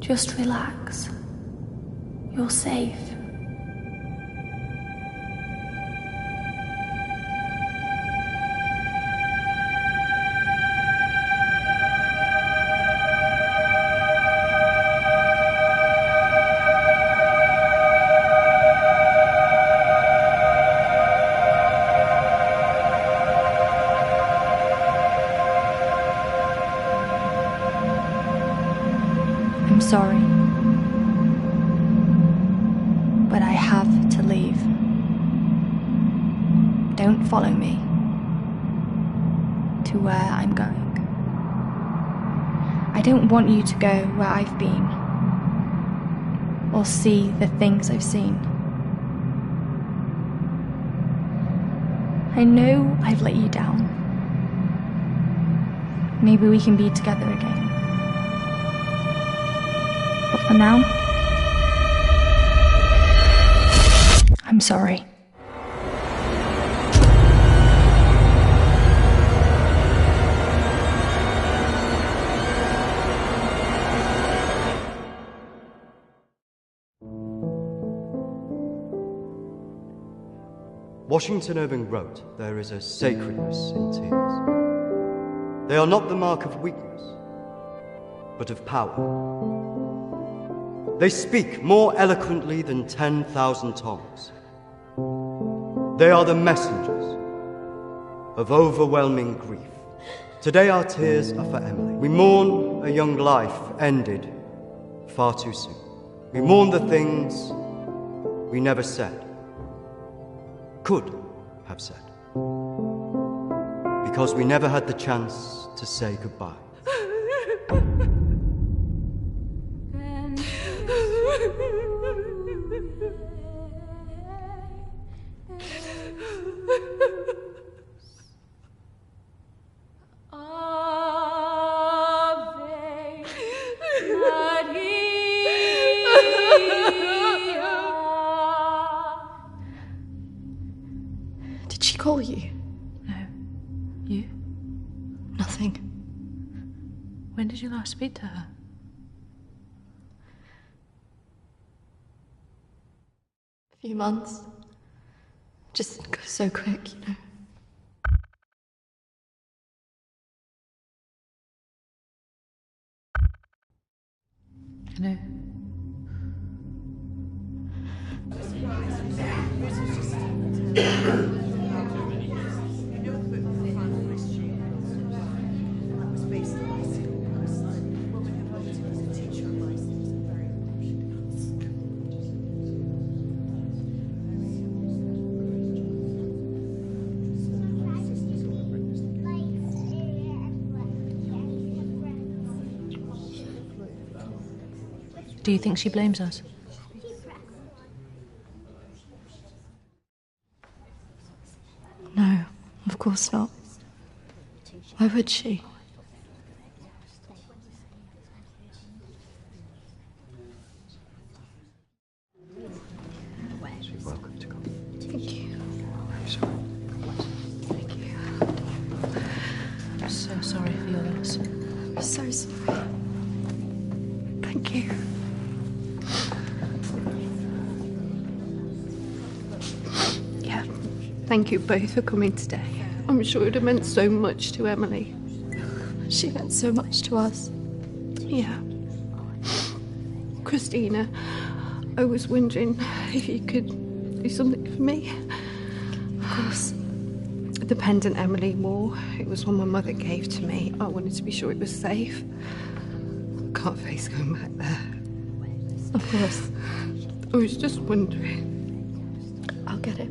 Just relax. You're safe. I'm sorry, but I have to leave. Don't follow me to where I'm going. I don't want you to go where I've been or see the things I've seen. I know I've let you down. Maybe we can be together again. But for now, I'm sorry. Washington Irving wrote, "There is a sacredness in tears. They are not the mark of weakness, but of power. They speak more eloquently than 10,000 tongues. They are the messengers of overwhelming grief. Today our tears are for Emily. We mourn a young life ended far too soon. We mourn the things we never said, could have said, because we never had the chance to say goodbye. Did she call you? No. You? Nothing. When did you last speak to her? A few months. Just goes so quick, you know. No. Do you think she blames us? No, of course not. Why would she? You're welcome to come. Thank you. I'm sorry. Thank you. I'm so sorry for your loss. I'm so sorry. Thank you. Yeah, thank you both for coming today. I'm sure it would have meant so much to Emily. She meant so much to us. Yeah. Christina, I was wondering if you could do something for me. Of course. The pendant Emily wore, it was one my mother gave to me. I wanted to be sure it was safe. I can't face going back there. Of course. I was just wondering. I'll get it.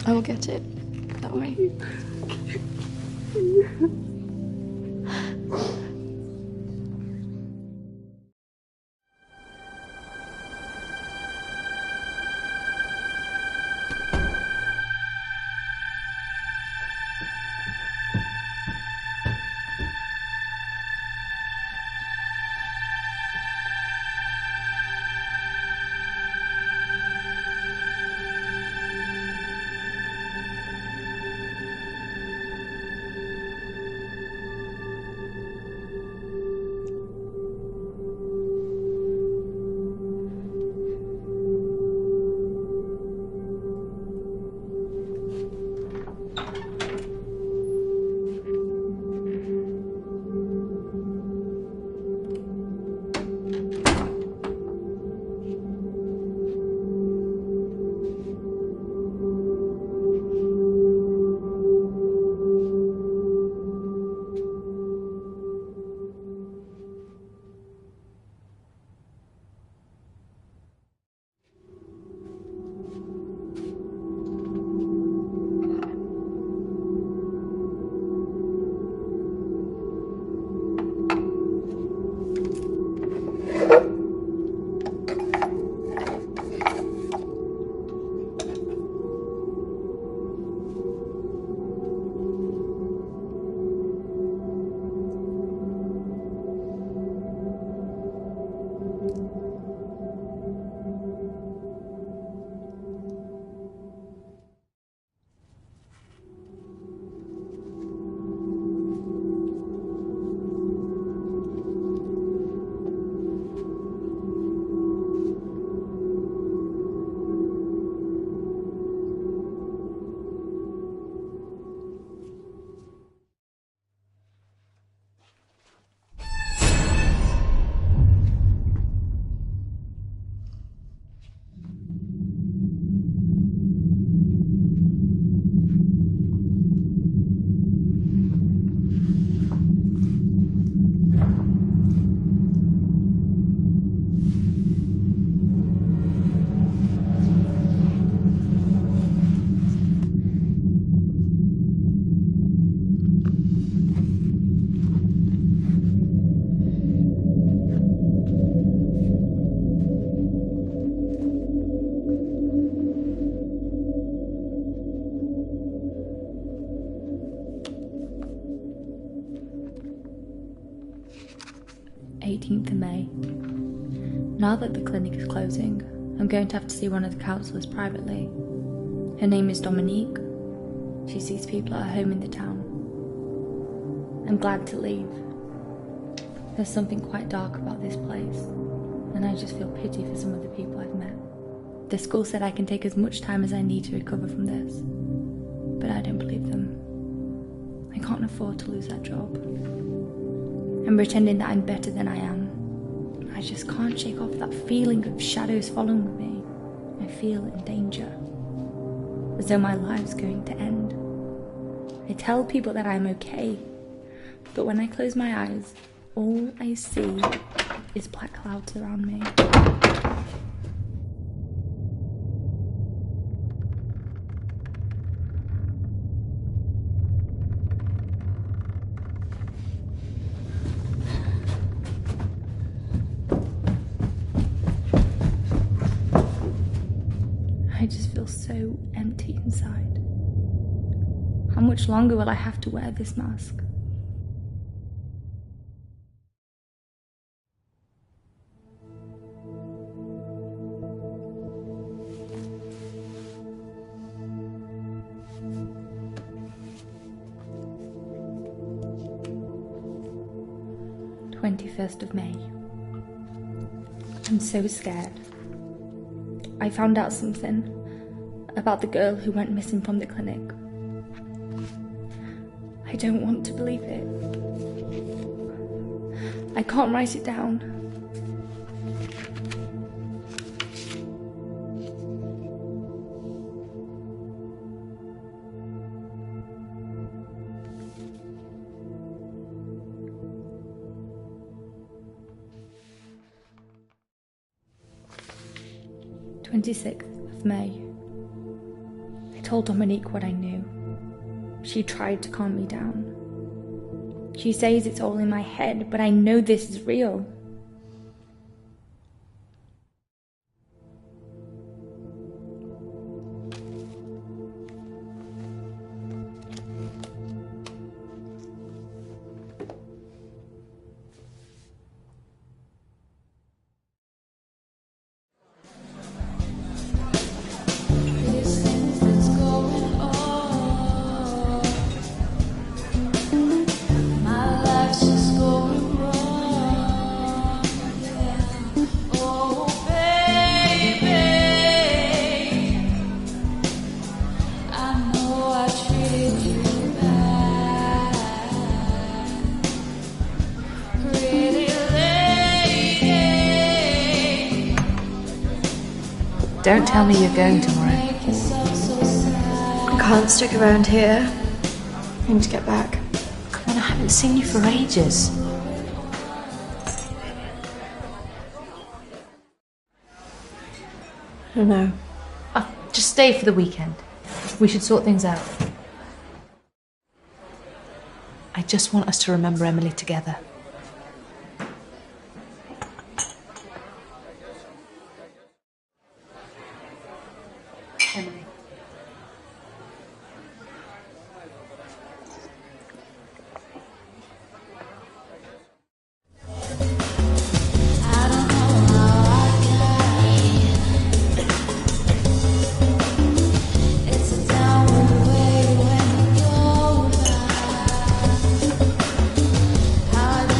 I will get it. Don't worry. 18th of May. Now that the clinic is closing, I'm going to have to see one of the counsellors privately. Her name is Dominique. She sees people at her home in the town. I'm glad to leave. There's something quite dark about this place, and I just feel pity for some of the people I've met. The school said I can take as much time as I need to recover from this, but I don't believe them. I can't afford to lose that job. I'm pretending that I'm better than I am. I just can't shake off that feeling of shadows following me. I feel in danger, as though my life's going to end. I tell people that I'm okay, but when I close my eyes, all I see is black clouds around me. I just feel so empty inside. How much longer will I have to wear this mask? of May. I'm so scared. I found out something about the girl who went missing from the clinic. I don't want to believe it. I can't write it down. of May. I told Dominique what I knew. She tried to calm me down. She says it's all in my head, but I know this is real. Don't tell me you're going tomorrow. I can't stick around here. I need to get back. Come on, I haven't seen you for ages. I don't know. Just stay for the weekend. We should sort things out. I just want us to remember Emily together. Emily. How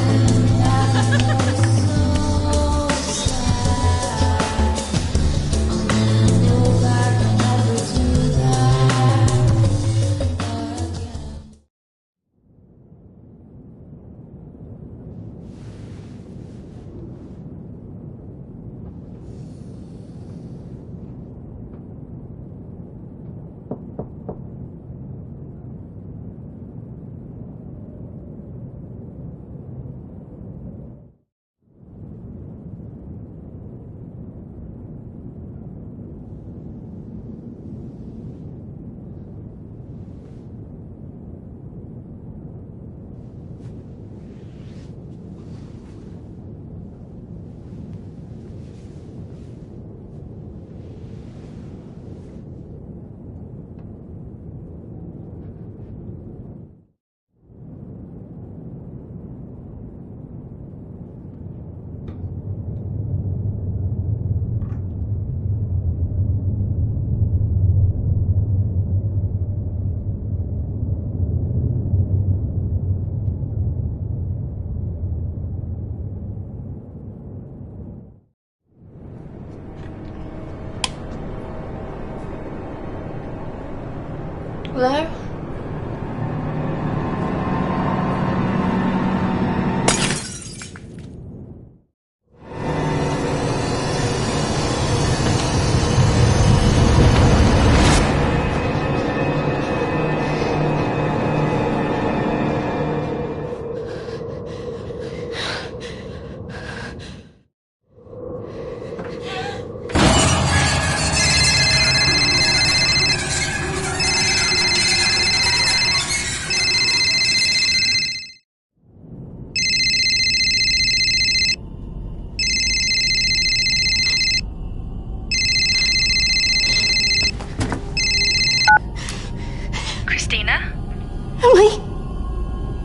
Emily!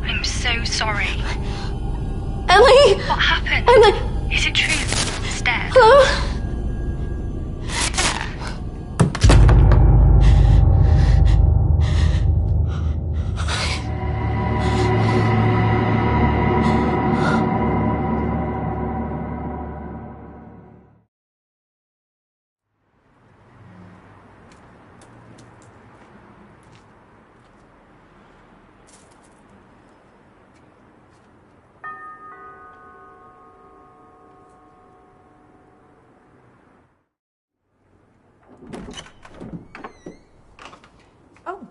I'm so sorry. Emily! What happened? Emily! Is it true? Steph? Hello? Oh,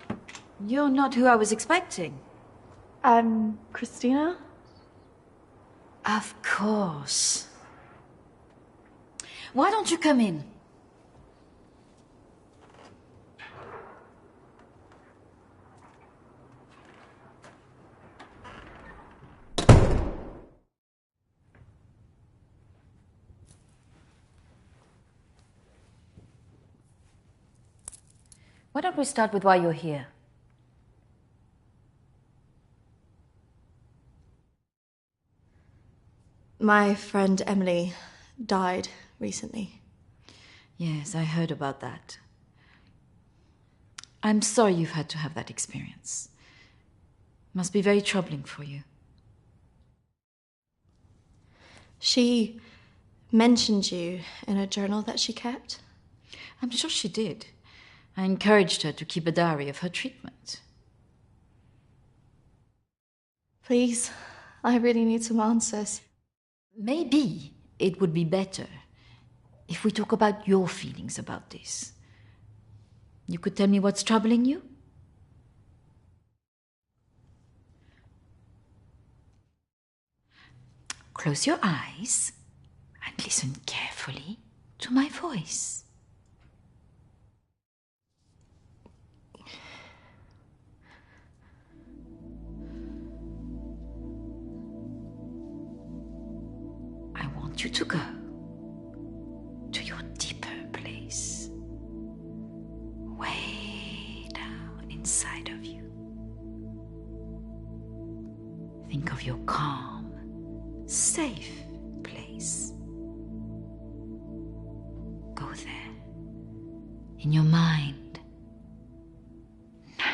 you're not who I was expecting. Christina? Of course. Why don't you come in? Why don't we start with why you're here? My friend Emily died recently. Yes, I heard about that. I'm sorry you've had to have that experience. Must be very troubling for you. She mentioned you in a journal that she kept. I'm sure she did. I encouraged her to keep a diary of her treatment. Please, I really need some answers. Maybe it would be better if we talk about your feelings about this. You could tell me what's troubling you? Close your eyes and listen carefully to my voice. I want you to go to your deeper place, way down inside of you. Think of your calm, safe place. Go there, in your mind, now.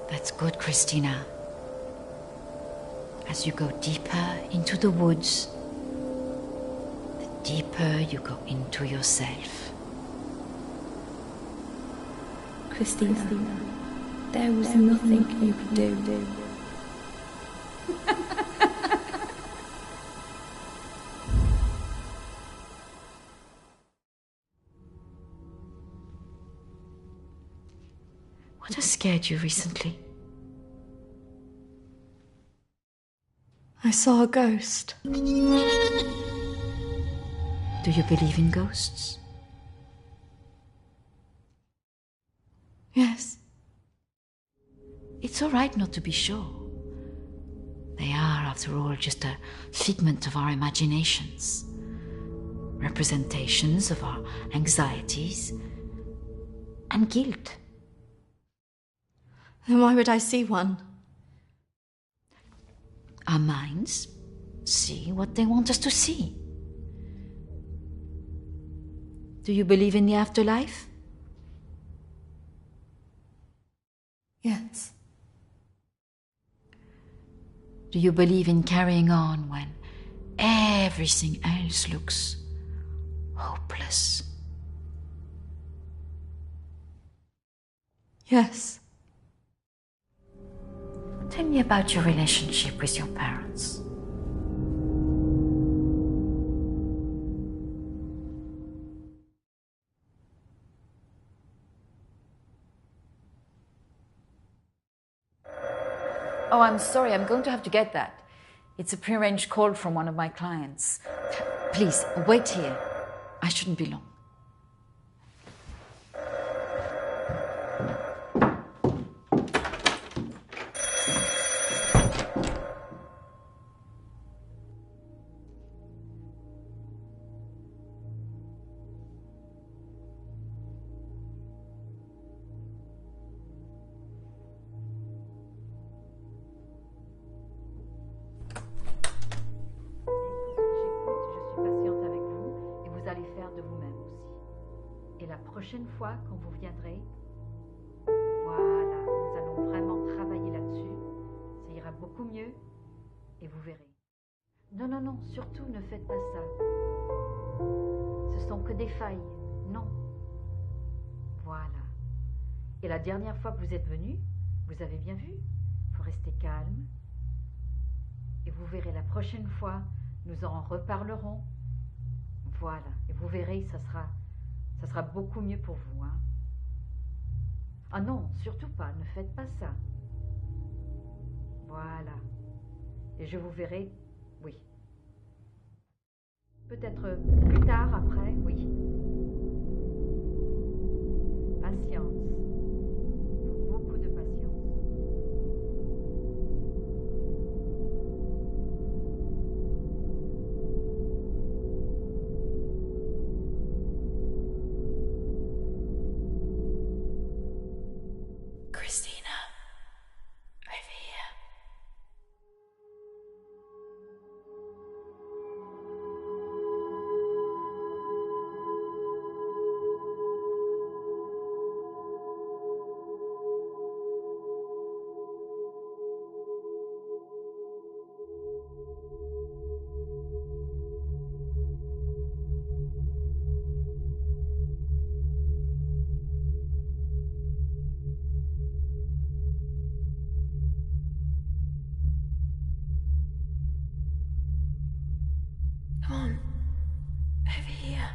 That's good, Christina. As you go deeper into the woods, the deeper you go into yourself. Christina, there was nothing you could do. What has scared you recently? I saw a ghost. Do you believe in ghosts? Yes. It's all right not to be sure. They are, after all, just a figment of our imaginations, representations of our anxieties and guilt. Then why would I see one? Our minds see what they want us to see. Do you believe in the afterlife? Yes. Do you believe in carrying on when everything else looks hopeless? Yes. Tell me about your relationship with your parents. Oh, I'm sorry, I'm going to have to get that. It's a prearranged call from one of my clients. Please, wait here. I shouldn't be long. Prochaine fois, quand vous viendrez, voilà, nous allons vraiment travailler là-dessus. Ça ira beaucoup mieux et vous verrez. Non, non, non, surtout ne faites pas ça. Ce sont que des failles, non. Voilà. Et la dernière fois que vous êtes venu, vous avez bien vu, il faut rester calme. Et vous verrez, la prochaine fois, nous en reparlerons. Voilà, et vous verrez, ça sera beaucoup mieux pour vous, hein. Ah non, surtout pas, ne faites pas ça. Voilà. Et je vous verrai, oui. Peut-être plus tard, après, oui. Patience. Beaucoup de patience. Come on. Over here.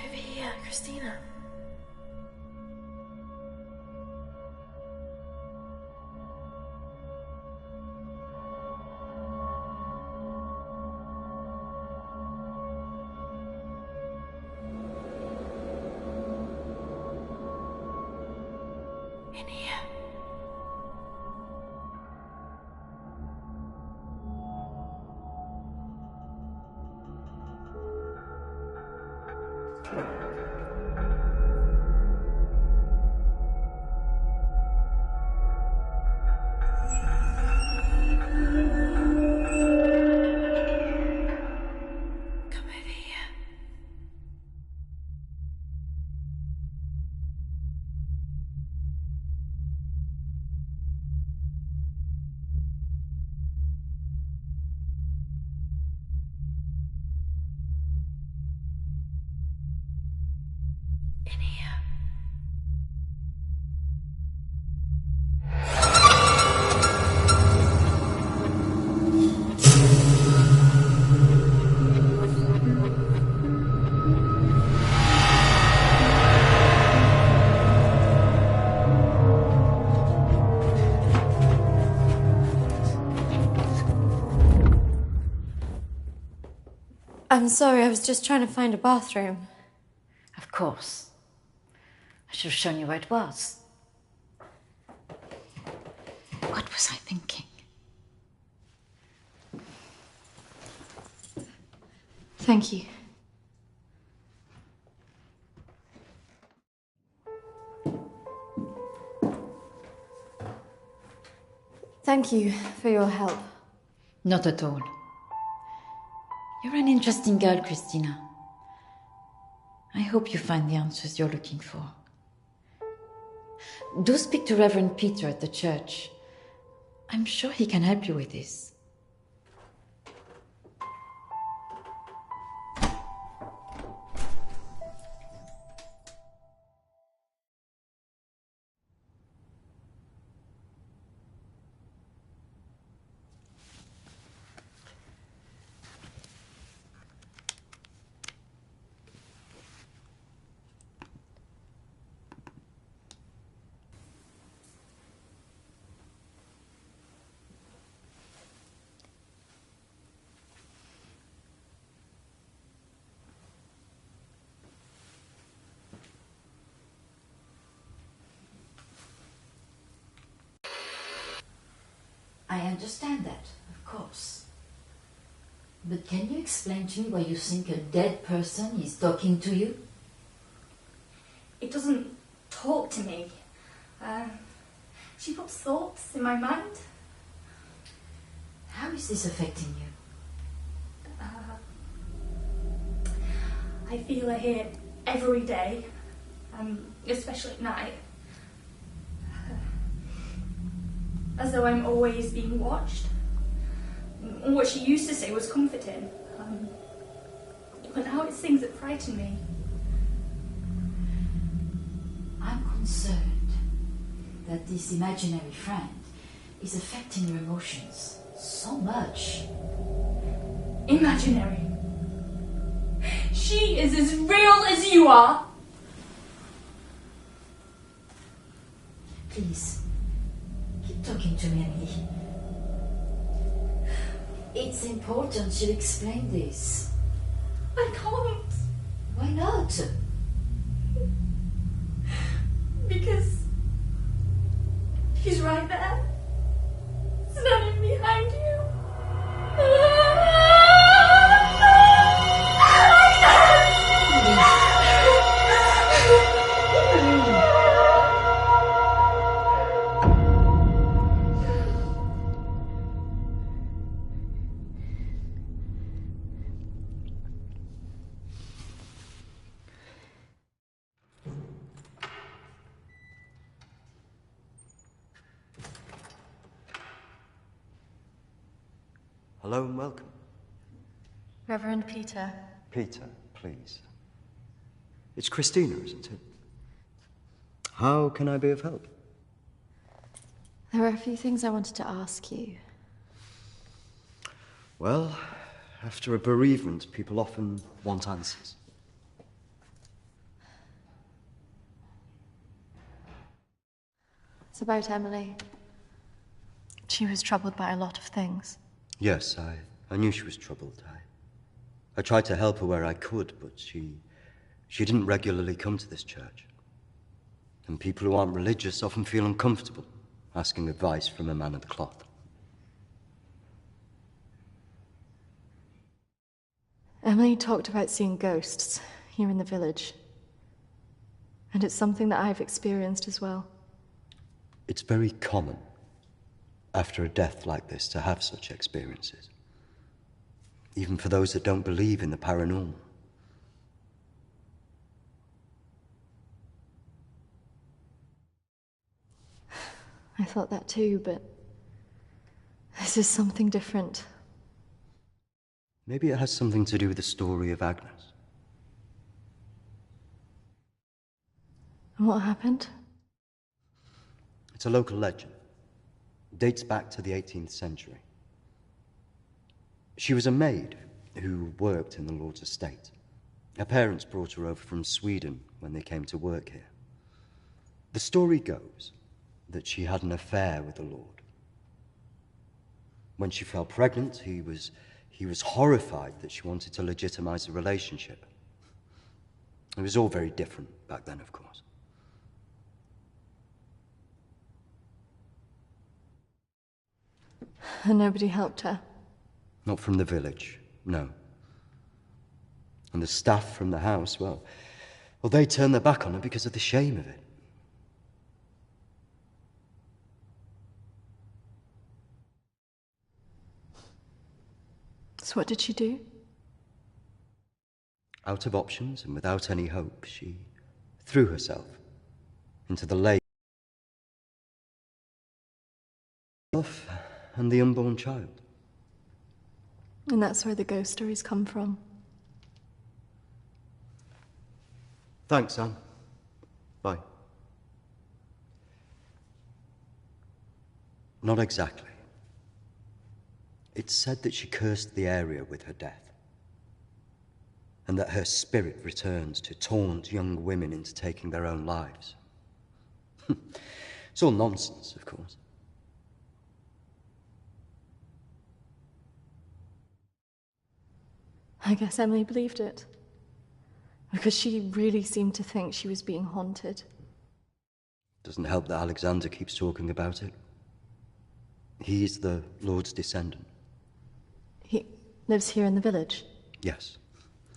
Over here, Christina. In here. Come over here. In here. I'm sorry, I was just trying to find a bathroom. Of course. I should have shown you where it was. What was I thinking? Thank you. Thank you for your help. Not at all. You're an interesting girl, Christina. I hope you find the answers you're looking for. Do speak to Reverend Peter at the church. I'm sure he can help you with this. I understand that, of course. But can you explain to me why you think a dead person is talking to you? It doesn't talk to me. She puts thoughts in my mind. How is this affecting you? I feel her here every day, especially at night. As though I'm always being watched. What she used to say was comforting. But now it's things that frighten me. I'm concerned that this imaginary friend is affecting your emotions so much. Imaginary. She is as real as you are. Please, keep talking to me, Emily. It's important you explain this. I can't. Why not? Because she's right there, standing behind you. Hello and welcome. Reverend Peter. Peter, please. It's Christina, isn't it? How can I be of help? There are a few things I wanted to ask you. Well, after a bereavement, people often want answers. It's about Emily. She was troubled by a lot of things. Yes, I knew she was troubled. I tried to help her where I could, but she didn't regularly come to this church. And people who aren't religious often feel uncomfortable asking advice from a man of the cloth. Emily talked about seeing ghosts here in the village. And it's something that I've experienced as well. It's very common after a death like this to have such experiences, even for those that don't believe in the paranormal. I thought that too, but this is something different. Maybe it has something to do with the story of Agnes. And what happened? It's a local legend. It dates back to the 18th century. She was a maid who worked in the Lord's estate. Her parents brought her over from Sweden when they came to work here. The story goes that she had an affair with the Lord. When she fell pregnant, he was horrified that she wanted to legitimize the relationship. It was all very different back then, of course. And nobody helped her? Not from the village, no. And the staff from the house, well, they turned their back on her because of the shame of it. So what did she do? Out of options and without any hope, she threw herself into the lake. And the unborn child. And that's where the ghost stories come from. Thanks, Anne. Bye. Not exactly. It's said that she cursed the area with her death, and that her spirit returns to taunt young women into taking their own lives. It's all nonsense, of course. I guess Emily believed it. Because she really seemed to think she was being haunted. Doesn't help that Alexander keeps talking about it. He's the Lord's descendant. He lives here in the village? Yes.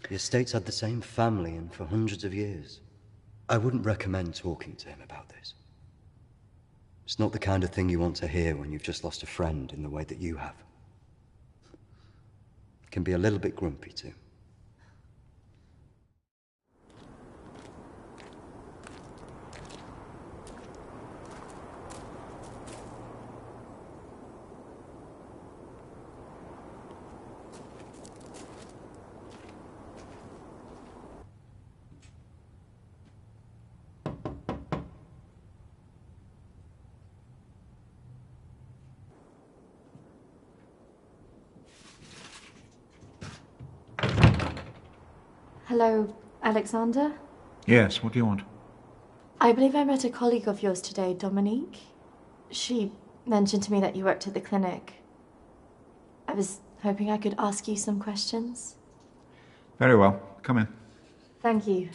The estate's had the same family and for hundreds of years. I wouldn't recommend talking to him about this. It's not the kind of thing you want to hear when you've just lost a friend in the way that you have. It can be a little bit grumpy too. Hello, Alexander? Yes, what do you want? I believe I met a colleague of yours today, Dominique. She mentioned to me that you worked at the clinic. I was hoping I could ask you some questions. Very well. Come in. Thank you.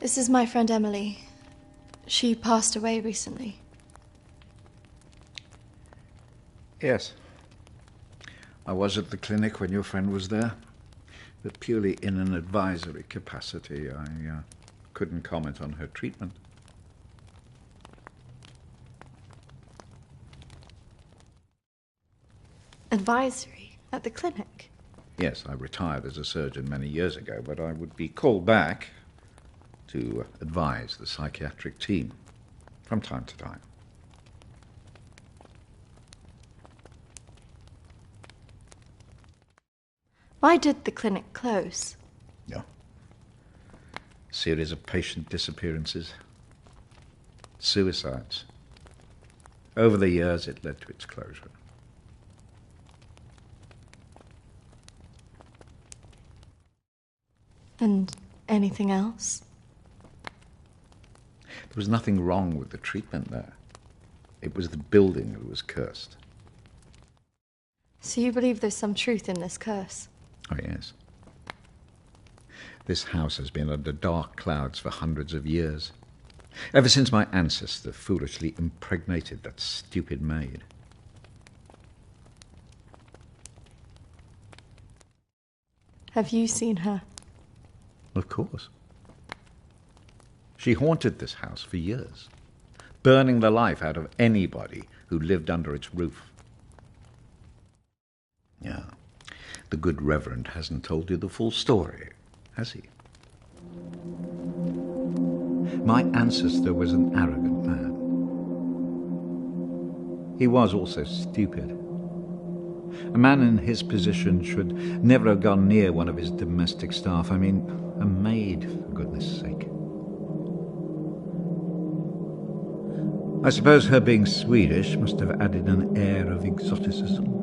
This is my friend Emily. She passed away recently. Yes. I was at the clinic when your friend was there, but purely in an advisory capacity. I couldn't comment on her treatment. Advisory? At the clinic? Yes, I retired as a surgeon many years ago, but I would be called back to advise the psychiatric team from time to time. Why did the clinic close? Yeah. Series of patient disappearances. Suicides. Over the years, it led to its closure. And anything else? There was nothing wrong with the treatment there. It was the building that was cursed. So you believe there's some truth in this curse? Oh, yes. This house has been under dark clouds for hundreds of years. Ever since my ancestor foolishly impregnated that stupid maid. Have you seen her? Of course. She haunted this house for years, burning the life out of anybody who lived under its roof. Yeah, the good Reverend hasn't told you the full story, has he? My ancestor was an arrogant man. He was also stupid. A man in his position should never have gone near one of his domestic staff. I mean, a maid, for goodness sake. I suppose her being Swedish must have added an air of exoticism.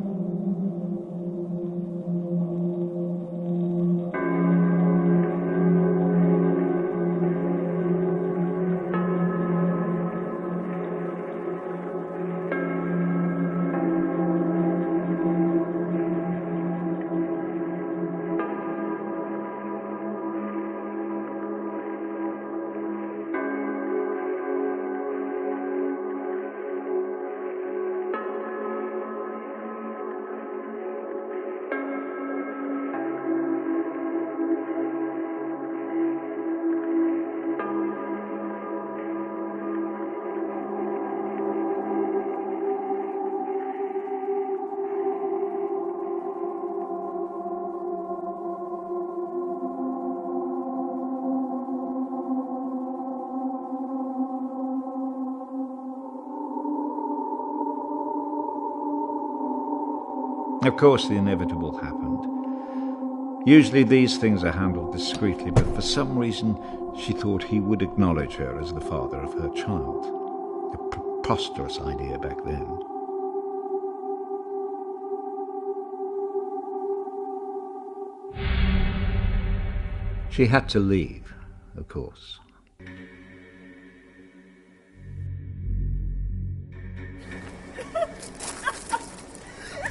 Of course, the inevitable happened. Usually these things are handled discreetly, but for some reason she thought he would acknowledge her as the father of her child. A preposterous idea back then. She had to leave, of course.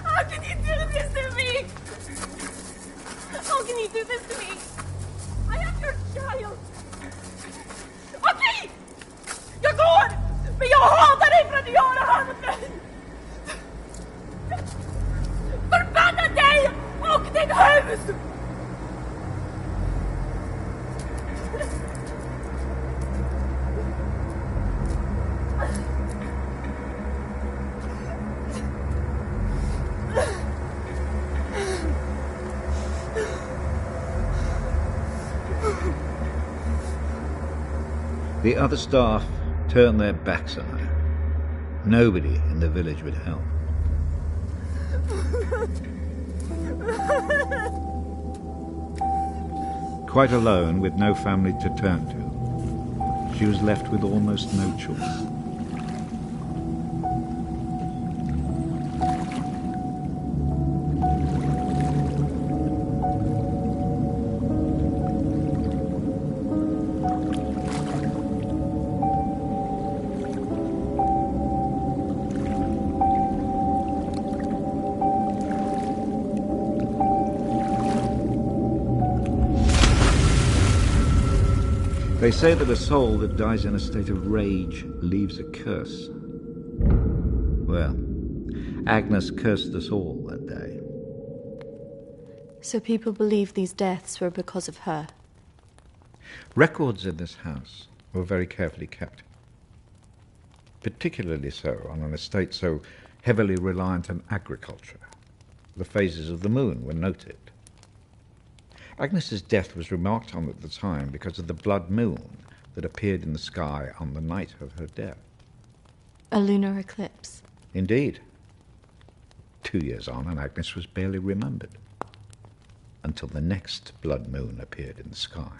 How can you do this to me? How can you do this to me? I am your child. Okej! Jag går! Men jag hatar dig för att göra det här mot mig! Förbanna dig och ditt hus! The other staff turned their backs on her. Nobody in the village would help. Quite alone, with no family to turn to, she was left with almost no choice. They say that a soul that dies in a state of rage leaves a curse. Well, Agnes cursed us all that day. So people believe these deaths were because of her? Records in this house were very carefully kept. Particularly so on an estate so heavily reliant on agriculture. The phases of the moon were noted. Agnes's death was remarked on at the time because of the blood moon that appeared in the sky on the night of her death. A lunar eclipse? Indeed. 2 years on, and Agnes was barely remembered, until the next blood moon appeared in the sky.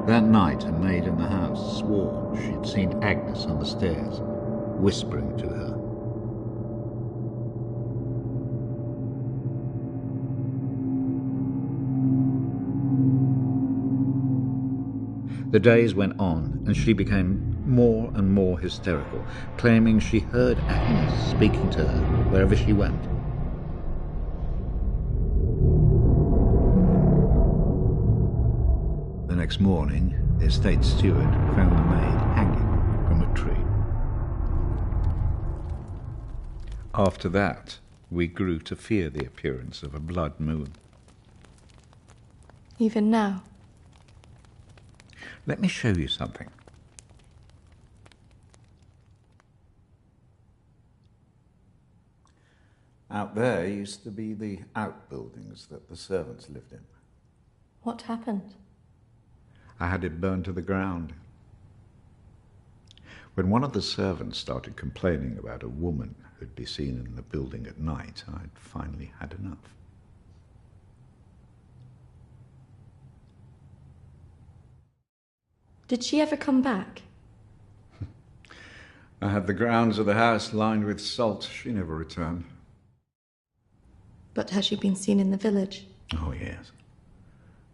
That night, a maid in the house swore she'd seen Agnes on the stairs, whispering to her. The days went on, and she became more and more hysterical, claiming she heard Agnes speaking to her wherever she went. The next morning, the estate steward found the maid hanging from a tree. After that, we grew to fear the appearance of a blood moon. Even now? Let me show you something. Out there used to be the outbuildings that the servants lived in. What happened? I had it burned to the ground. When one of the servants started complaining about a woman who'd be seen in the building at night, I'd finally had enough. Did she ever come back? I had the grounds of the house lined with salt. She never returned. But has she been seen in the village? Oh, yes.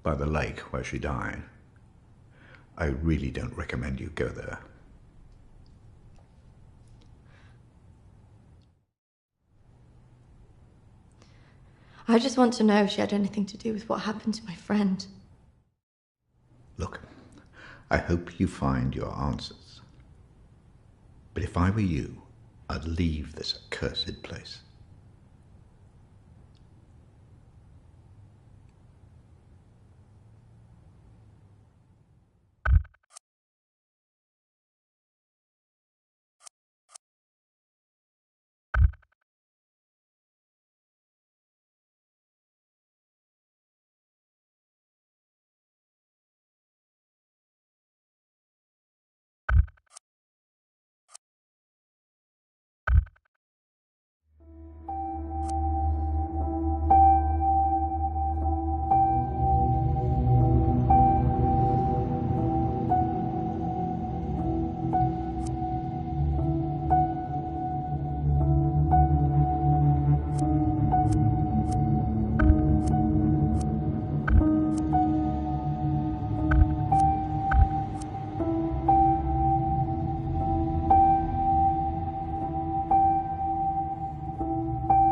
By the lake where she died. I really don't recommend you go there. I just want to know if she had anything to do with what happened to my friend. Look, I hope you find your answers. But if I were you, I'd leave this accursed place.